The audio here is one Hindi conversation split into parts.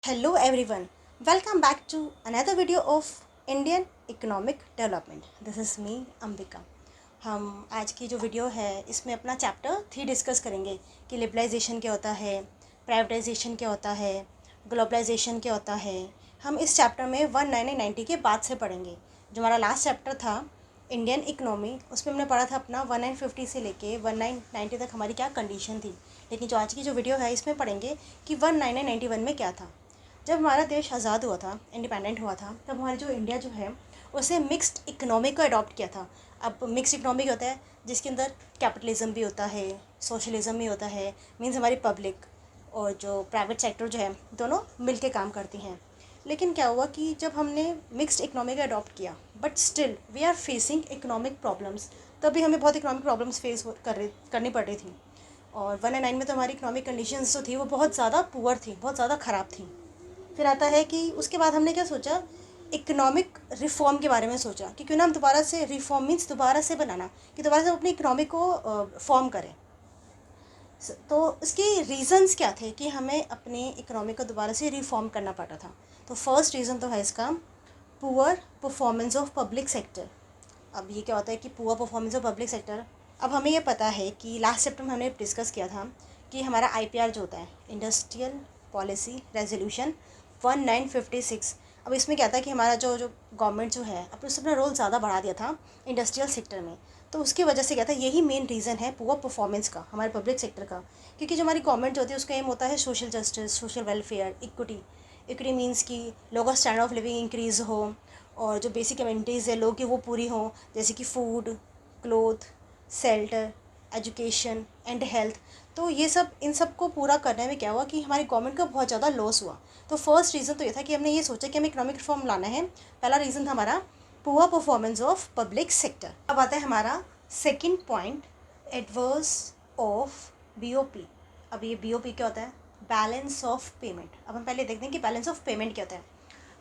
Hello everyone, welcome back to another video of Indian Economic Development. This is me Ambika. हम आज की जो वीडियो है इसमें अपना चैप्टर 3 डिस्कस करेंगे कि लिबरलाइजेशन क्या होता है, प्राइवेटाइजेशन क्या होता है, ग्लोबलाइजेशन क्या होता है। हम इस चैप्टर में 1990 के बाद से पढ़ेंगे। जो हमारा लास्ट चैप्टर था इंडियन इकोनॉमी, उसमें हमने पढ़ा था अपना 1950 से लेके 1990 तक हमारी क्या कंडीशन थी। लेकिन जो आज की जो वीडियो है इसमें पढ़ेंगे कि 1991 में क्या था। जब हमारा देश आज़ाद हुआ था, इंडिपेंडेंट हुआ था, तब हमारी जो इंडिया जो है उसे मिक्स्ड इकोनॉमी को अडॉप्ट किया था। अब मिक्स्ड इकोनॉमी होता है जिसके अंदर कैपिटलिज्म भी होता है, सोशलिज्म भी होता है। मीन्स हमारी पब्लिक और जो प्राइवेट सेक्टर जो है दोनों मिलके काम करती हैं। लेकिन क्या हुआ कि जब हमने मिक्स्ड इकोनॉमी को अडॉप्ट किया, but still we are facing economic problems. तभी हमें बहुत इकोनॉमिक प्रॉब्लम्स फेस करनी पड़ रही थी। और 109 में तो हमारी इकोनॉमिक कंडीशंस जो थी वो बहुत ज़्यादा पुअर थी, बहुत ज़्यादा ख़राब थी। फिर आता है कि उसके बाद हमने क्या सोचा, इकोनॉमिक रिफॉर्म के बारे में सोचा कि क्यों ना हम दोबारा से रिफॉर्म मीन्स दोबारा से बनाना, कि दोबारा से अपनी इकोनॉमी को फॉर्म करें। तो इसके रीज़न्स क्या थे कि हमें अपनी इकोनॉमी को दोबारा से रिफॉर्म करना पड़ा था। तो फर्स्ट रीज़न तो है इसका poor performance of public sector. अब ये क्या होता है कि poor performance of public sector. अब हमें ये पता है कि लास्ट चैप्टर में हमने डिस्कस किया था कि हमारा आईपीआर जो होता है, इंडस्ट्रियल पॉलिसी रेजोल्यूशन 1956। अब इसमें क्या था कि हमारा जो जो गवर्नमेंट जो है अपने उसने अपना रोल ज़्यादा बढ़ा दिया था इंडस्ट्रियल सेक्टर में। तो उसकी वजह से क्या था, यही मेन रीज़न है पुअर परफॉर्मेंस का हमारे पब्लिक सेक्टर का। क्योंकि जो हमारी गवर्नमेंट जो होती है उसका एम होता है social justice, social welfare, equity. Equity means कि लोगों का स्टैंडर्ड ऑफ लिविंग इंक्रीज़ हो और जो बेसिक कम्युनिटीज़ है लोगों की वो पूरी हों, जैसे कि food, cloth, shelter, education and health. तो ये सब इन सब को पूरा करने में क्या हुआ कि हमारी गवर्नमेंट का बहुत ज़्यादा लॉस हुआ। तो फर्स्ट रीज़न तो ये था कि हमने ये सोचा कि हमें इकोनॉमिक रिफॉर्म लाना है। पहला रीज़न था हमारा poor performance of public sector. अब आता है हमारा second point, adverse of BOP. अब ये बीओपी क्या होता है, बैलेंस ऑफ पेमेंट। अब हम पहले देखते हैं कि बैलेंस ऑफ पेमेंट क्या होता है।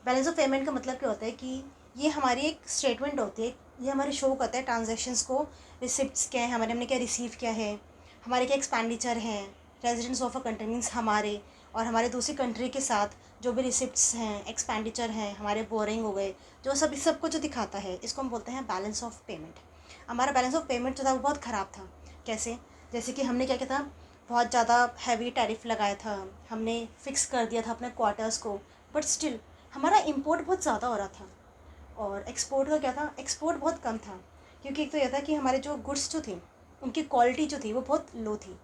बैलेंस ऑफ पेमेंट का मतलब क्या होता है कि ये हमारी एक स्टेटमेंट होती है, ये हमारे शो करता है ट्रांजैक्शंस को, रिसिप्ट्स क्या है हमारे, हमने क्या रिसीव किया है, हमारे क्या एक्सपेंडिचर हैं, residence of a country means हमारे और हमारे दूसरी कंट्री के साथ जो भी रिसिप्ट्स हैं, एक्सपेंडिचर हैं, हमारे बोरिंग हो गए, जो सब इस सब को जो दिखाता है इसको हम बोलते हैं बैलेंस ऑफ पेमेंट। हमारा बैलेंस ऑफ पेमेंट जो था वो बहुत ख़राब था। कैसे, जैसे कि हमने क्या किया था, बहुत ज़्यादा हैवी टैरिफ लगाया था, हमने फिक्स कर दिया था अपने क्वार्टर्स को, बट स्टिल हमारा इंपोर्ट बहुत ज़्यादा हो रहा था और एक्सपोर्ट का क्या था, एक्सपोर्ट बहुत कम था। क्योंकि एक तो यह था कि हमारे जो गुड्स जो थी उनकी क्वालिटी जो थी वो बहुत लो थी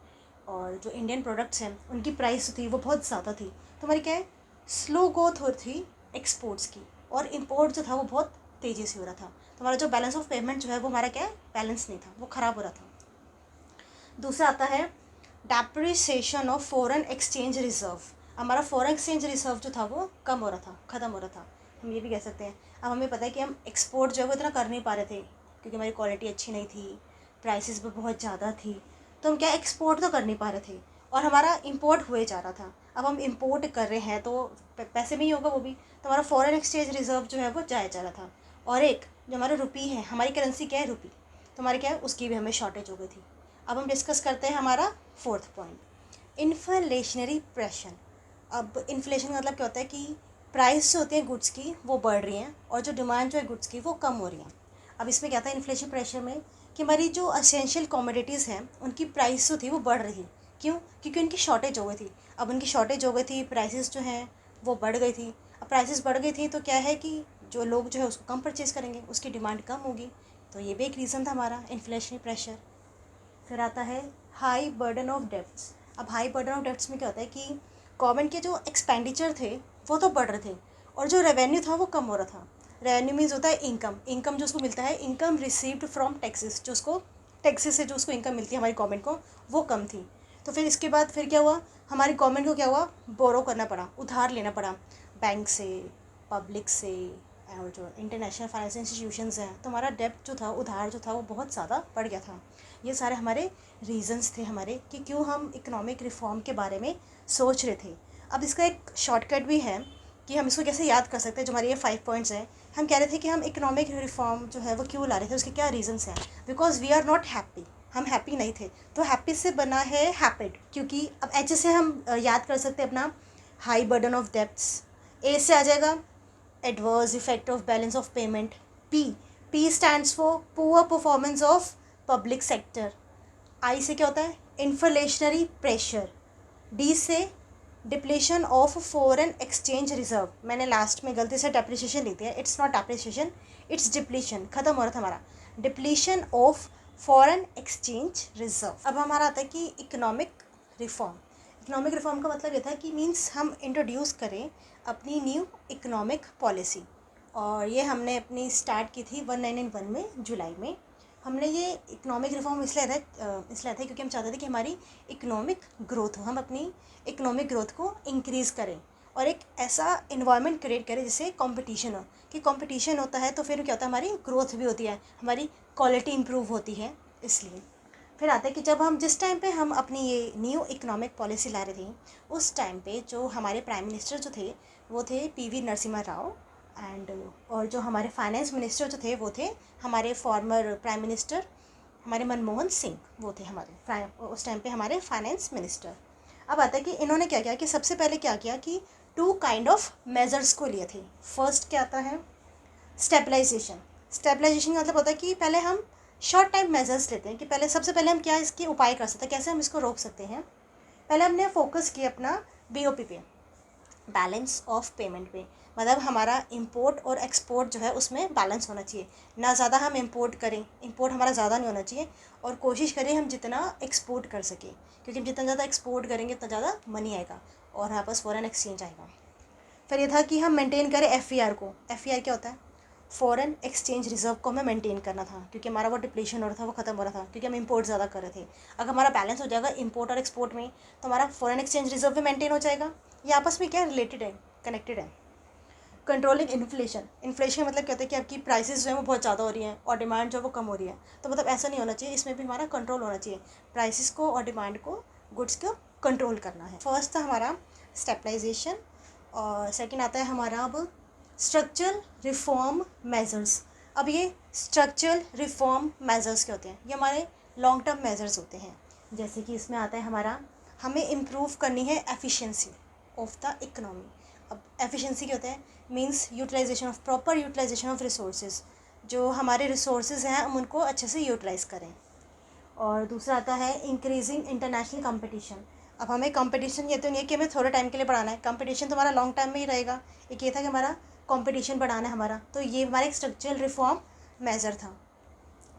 और जो इंडियन प्रोडक्ट्स हैं उनकी प्राइस जो थी वो बहुत ज़्यादा थी। तो हमारी क्या है, स्लो ग्रोथ हो रही थी एक्सपोर्ट्स की और इम्पोर्ट जो था वो बहुत तेज़ी से हो रहा था। तो हमारा जो बैलेंस ऑफ पेमेंट जो है वो हमारा क्या है, बैलेंस नहीं था, वो ख़राब हो रहा था। दूसरा आता है depreciation of foreign exchange reserve. हमारा फॉरेन एक्सचेंज रिजर्व जो था वो कम हो रहा था, ख़त्म हो रहा था, हम ये भी कह सकते हैं। अब हमें पता है कि हम एक्सपोर्ट जो है वो इतना कर नहीं पा रहे थे क्योंकि हमारी क्वालिटी अच्छी नहीं थी, प्राइसेस भी बहुत ज़्यादा थी। तो हम क्या एक्सपोर्ट तो कर नहीं पा रहे थे और हमारा इंपोर्ट हुए जा रहा था। अब हम इंपोर्ट कर रहे हैं तो पैसे में ही होगा वो भी, तो हमारा फॉरेन एक्सचेंज रिजर्व जो है वो जाया जा रहा था। और एक जो हमारा रुपी है, हमारी करेंसी क्या है रुपी, तो हमारे क्या है उसकी भी हमें शॉर्टेज हो गई थी। अब हम डिस्कस करते हैं हमारा फोर्थ पॉइंट, इन्फ्लेशनरी प्रेशर। अब इन्फ्लेशन का मतलब क्या होता है कि प्राइस जो होती है गुड्स की वो बढ़ रही हैं और जो डिमांड जो है गुड्स की वो कम हो रही हैं। अब इसमें क्या था इन्फ्लेशन प्रेशर में कि हमारी जो असेंशियल कमोडिटीज़ हैं उनकी प्राइस जो थी वो बढ़ रही थी। क्यों, क्योंकि उनकी शॉर्टेज हो गई थी। अब उनकी शॉर्टेज हो गई थी, प्राइसेस जो हैं वो बढ़ गई थी। अब प्राइसेस बढ़ गई थी तो क्या है कि जो लोग जो है उसको कम परचेज़ करेंगे, उसकी डिमांड कम होगी। तो ये भी एक रीज़न था हमारा इन्फ्लेशनरी प्रेशर। फिर आता है हाई बर्डन ऑफ डेब्ट्स। अब हाई बर्डन ऑफ डेब्ट्स में क्या होता है कि गवर्नमेंट के जो एक्सपेंडिचर थे वो तो बढ़ रहे थे और जो रेवेन्यू था वो कम हो रहा था। रेवेन्यू मीन्स होता है इनकम, इनकम जो उसको मिलता है, इनकम रिसीव्ड फ्रॉम टैक्सेस, जो उसको टैक्सेस से जो उसको इनकम मिलती है हमारी गवर्नमेंट को, वो कम थी। तो फिर इसके बाद फिर क्या हुआ, हमारी गवर्नमेंट को क्या हुआ, बोरो करना पड़ा, उधार लेना पड़ा बैंक से, पब्लिक से और जो इंटरनेशनल फाइनेंशियल इंस्टीट्यूशंस हैं। तो हमारा डेब्ट जो था, उधार जो था वो बहुत ज़्यादा बढ़ गया था। ये सारे हमारे रीजंस थे हमारे कि क्यों हम इकोनॉमिक रिफॉर्म के बारे में सोच रहे थे। अब इसका एक शॉर्टकट भी है कि हम इसको कैसे याद कर सकते हैं। जो हमारे ये 5 पॉइंट्स हैं, हम कह रहे थे कि हम इकोनॉमिक रिफॉर्म जो है वो क्यों ला रहे थे, उसके क्या रीजंस हैं। Because we are not happy, हम हैप्पी नहीं थे। तो हैप्पी से बना है हैपिड, क्योंकि अब ऐसे से हम याद कर सकते हैं अपना high burden of debts. A से आ जाएगा adverse effect of balance of payment. P, P stands for poor performance of public sector. I से क्या होता है, इन्फ्लेशनरी प्रेशर। डी से depletion of foreign exchange reserve. मैंने लास्ट में गलती से डेप्रिसिएशन लिख दिया, it's not depreciation, it's depletion, खत्म हो रहा था हमारा, depletion of foreign exchange reserve. अब हमारा आता है कि इकोनॉमिक रिफॉर्म। इकोनॉमिक रिफॉर्म का मतलब ये था कि मीन्स हम इंट्रोड्यूस करें अपनी न्यू इकोनॉमिक पॉलिसी, और ये हमने अपनी स्टार्ट की थी 1991 में, जुलाई में। हमने ये इकोनॉमिक रिफॉर्म इसलिए था क्योंकि हम चाहते थे कि हमारी इकोनॉमिक ग्रोथ हो, हम अपनी इकोनॉमिक ग्रोथ को इंक्रीज़ करें और एक ऐसा इन्वायरमेंट क्रिएट करें जिससे कंपटीशन हो, कि कंपटीशन होता है तो फिर क्या होता है, हमारी ग्रोथ भी होती है, हमारी क्वालिटी इंप्रूव होती है। इसलिए फिर आता है कि जब हम जिस टाइम पे हम अपनी ये न्यू इकोनॉमिक पॉलिसी ला रहे थे, उस टाइम पे जो हमारे प्राइम मिनिस्टर जो थे वो थे पीवी नरसिम्हा राव, एंड और जो हमारे फाइनेंस मिनिस्टर जो थे वो थे हमारे फॉर्मर प्राइम मिनिस्टर हमारे मनमोहन सिंह, वो थे हमारे उस टाइम पे हमारे फाइनेंस मिनिस्टर। अब आता है कि इन्होंने क्या किया कि सबसे पहले क्या किया कि 2 काइंड ऑफ मेजर्स को लिए थे। फर्स्ट क्या आता है, स्टेबलाइजेशन। स्टेबलाइजेशन का मतलब होता है कि पहले हम शॉर्ट टाइम मेजर्स लेते हैं, कि पहले सबसे पहले हम क्या इसके उपाय कर सकते हैं, कैसे हम इसको रोक सकते हैं। पहले हमने फोकस किया अपना BOP पे, बैलेंस ऑफ पेमेंट पे, मतलब हमारा इंपोर्ट और एक्सपोर्ट जो है उसमें बैलेंस होना चाहिए, ना ज़्यादा हम इंपोर्ट करें, इंपोर्ट हमारा ज़्यादा नहीं होना चाहिए, और कोशिश करें हम जितना एक्सपोर्ट कर सकें, क्योंकि हम जितना ज़्यादा एक्सपोर्ट करेंगे उतना ज़्यादा मनी आएगा और हमारे पास फॉरेन एक्सचेंज आएगा। फिर ये था कि हम मेंटेन करें FER को। FER क्या होता है, फॉरेन एक्सचेंज रिजर्व को हमें मेंटेन करना था, क्योंकि हमारा वो डिप्लीशन हो रहा था, वो खत्म हो रहा था, क्योंकि हम इंपोर्ट ज़्यादा कर रहे थे। अगर हमारा बैलेंस हो जाएगा इंपोर्ट और एक्सपोर्ट में, तो हमारा फॉरेन एक्सचेंज रिजर्व भी मेंटेन हो जाएगा। ये आपस में क्या रिलेटेड है, कनेक्टेड है। Controlling inflation. इन्फ्लेशन का मतलब क्या होता है कि आपकी प्राइसेस जो है वो बहुत ज़्यादा हो रही हैं और डिमांड जो है वो कम हो रही है, तो मतलब ऐसा नहीं होना चाहिए, इसमें भी हमारा कंट्रोल होना चाहिए, प्राइसेस को और डिमांड को, गुड्स को कंट्रोल करना है। फर्स्ट था हमारा स्टेबलाइजेशन, और सेकंड आता है हमारा अब स्ट्रक्चरल रिफॉर्म मेजर्स। अब ये स्ट्रक्चरल रिफॉर्म मेजर्स क्या होते हैं, ये हमारे लॉन्ग टर्म मेजर्स होते हैं। जैसे कि इसमें आता है हमारा, हमें इम्प्रूव करनी है एफिशिएंसी ऑफ द इकोनॉमी। अब एफिशिएंसी क्या होता है, means utilization of, proper utilization of resources, जो हमारे रिसोर्सेज हैं हम उनको अच्छे से यूटिलाइज़ करें। और दूसरा आता है इंक्रीजिंग इंटरनेशनल कंपटीशन। अब हमें कंपटीशन ये तो नहीं है कि हमें थोड़े टाइम के लिए बढ़ाना है, कंपटीशन तो हमारा लॉन्ग टाइम में ही रहेगा। एक ये था कि हमारा कंपटीशन बढ़ाना है हमारा, तो ये हमारा एक स्ट्रक्चरल रिफॉर्म मेजर था।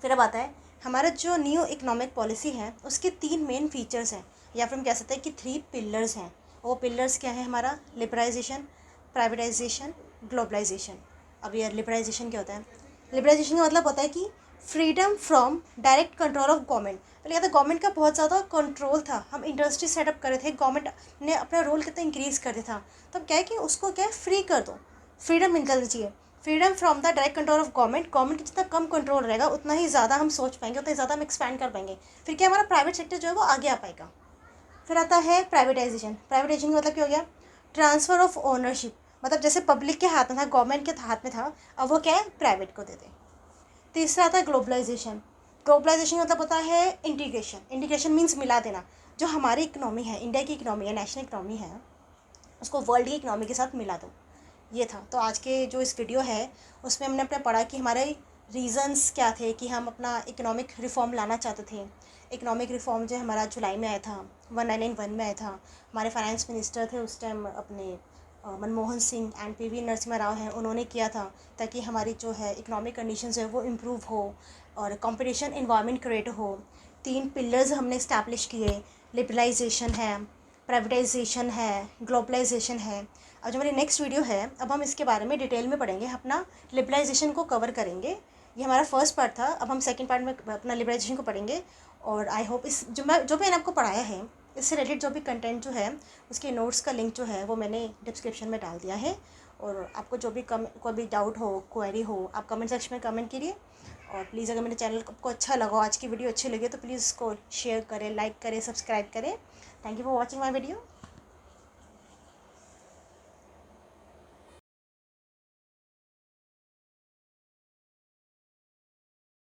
फिर अब आता है हमारा जो न्यू इकोनॉमिक पॉलिसी है उसके 3 मेन फीचर्स हैं, या फिर हम कह सकते हैं कि 3 पिलर्स हैं। वो पिलर्स क्या है हमारा, लिबराइजेशन, प्राइवेटाइजेशन, ग्लोबलाइजेशन। अब ये लिबराइजेशन क्या होता है, लिबराइजेशन का मतलब होता है कि freedom from direct control of government. पहले क्या था, गवर्नमेंट का बहुत ज़्यादा कंट्रोल था, हम इंडस्ट्री सेटअप कर रहे थे, गवर्नमेंट ने अपना रोल कितना इंक्रीज़ कर दिया था, तब क्या है कि उसको क्या है फ्री कर दो, फ्रीडम मिल जानी चाहिए। Freedom from the direct control of government, government जितना कम कंट्रोल रहेगा उतना ही ज़्यादा हम सोच पाएंगे, उतना ही ज़्यादा हम एक्सपैंड कर पाएंगे, फिर क्या हमारा प्राइवेट सेक्टर जो है वो आगे आ पाएगा। फिर आता है प्राइवेटाइजेशन। प्राइवेटाइजेशन का मतलब क्या हो गया, ट्रांसफ़र ऑफ ओनरशिप, मतलब जैसे पब्लिक के हाथ में था, गवर्नमेंट के हाथ में था, अब वो क्या है प्राइवेट को दे दें। तीसरा आता है ग्लोबलाइजेशन। ग्लोबलाइजेशन का मतलब होता है इंटीग्रेशन। इंटीग्रेशन मीन्स मिला देना, जो हमारी इकनॉमी है, इंडिया की इकनॉमी है, नेशनल इकनॉमी है, उसको वर्ल्ड की इकनॉमी के साथ मिला दो। ये था। तो आज के जो इस वीडियो है उसमें हमने अपने पढ़ा कि हमारे रीज़न्स क्या थे कि हम अपना इकोनॉमिक रिफॉर्म लाना चाहते थे। इकोनॉमिक रिफॉर्म जो हमारा जुलाई में आया था, 1991 में आया था। हमारे फाइनेंस मिनिस्टर थे उस टाइम अपने मनमोहन सिंह एंड PV नरसिम्हा राव हैं, उन्होंने किया था, ताकि हमारी जो है इकोनॉमिक कंडीशंस है वो इम्प्रूव हो और कंपटीशन इन्वायरमेंट क्रिएट हो। 3 पिलर्स हमने इस्टेब्लिश किए, लिबरलाइजेशन है, प्राइवेटाइजेशन है, ग्लोबलाइजेशन है। अब जो हमारी नेक्स्ट वीडियो है, अब हम इसके बारे में डिटेल में पढ़ेंगे, अपना लिबरलाइजेशन को कवर करेंगे। ये हमारा फर्स्ट पार्ट था, अब हम सेकंड पार्ट में अपना लिबरलाइजेशन को पढ़ेंगे। और आई होप इस जो मैंने आपको पढ़ाया है इससे रिलेटेड जो भी कंटेंट जो है उसके नोट्स का लिंक जो है वो मैंने डिस्क्रिप्शन में डाल दिया है। और आपको जो भी कोई भी डाउट हो, क्वेरी हो, आप कमेंट सेक्शन में कमेंट कीजिए। और प्लीज़ अगर मेरे चैनल को अच्छा लगा, आज की वीडियो अच्छी लगी, तो प्लीज़ इसको शेयर करें, लाइक करें, सब्सक्राइब करें। Thank you for watching my video.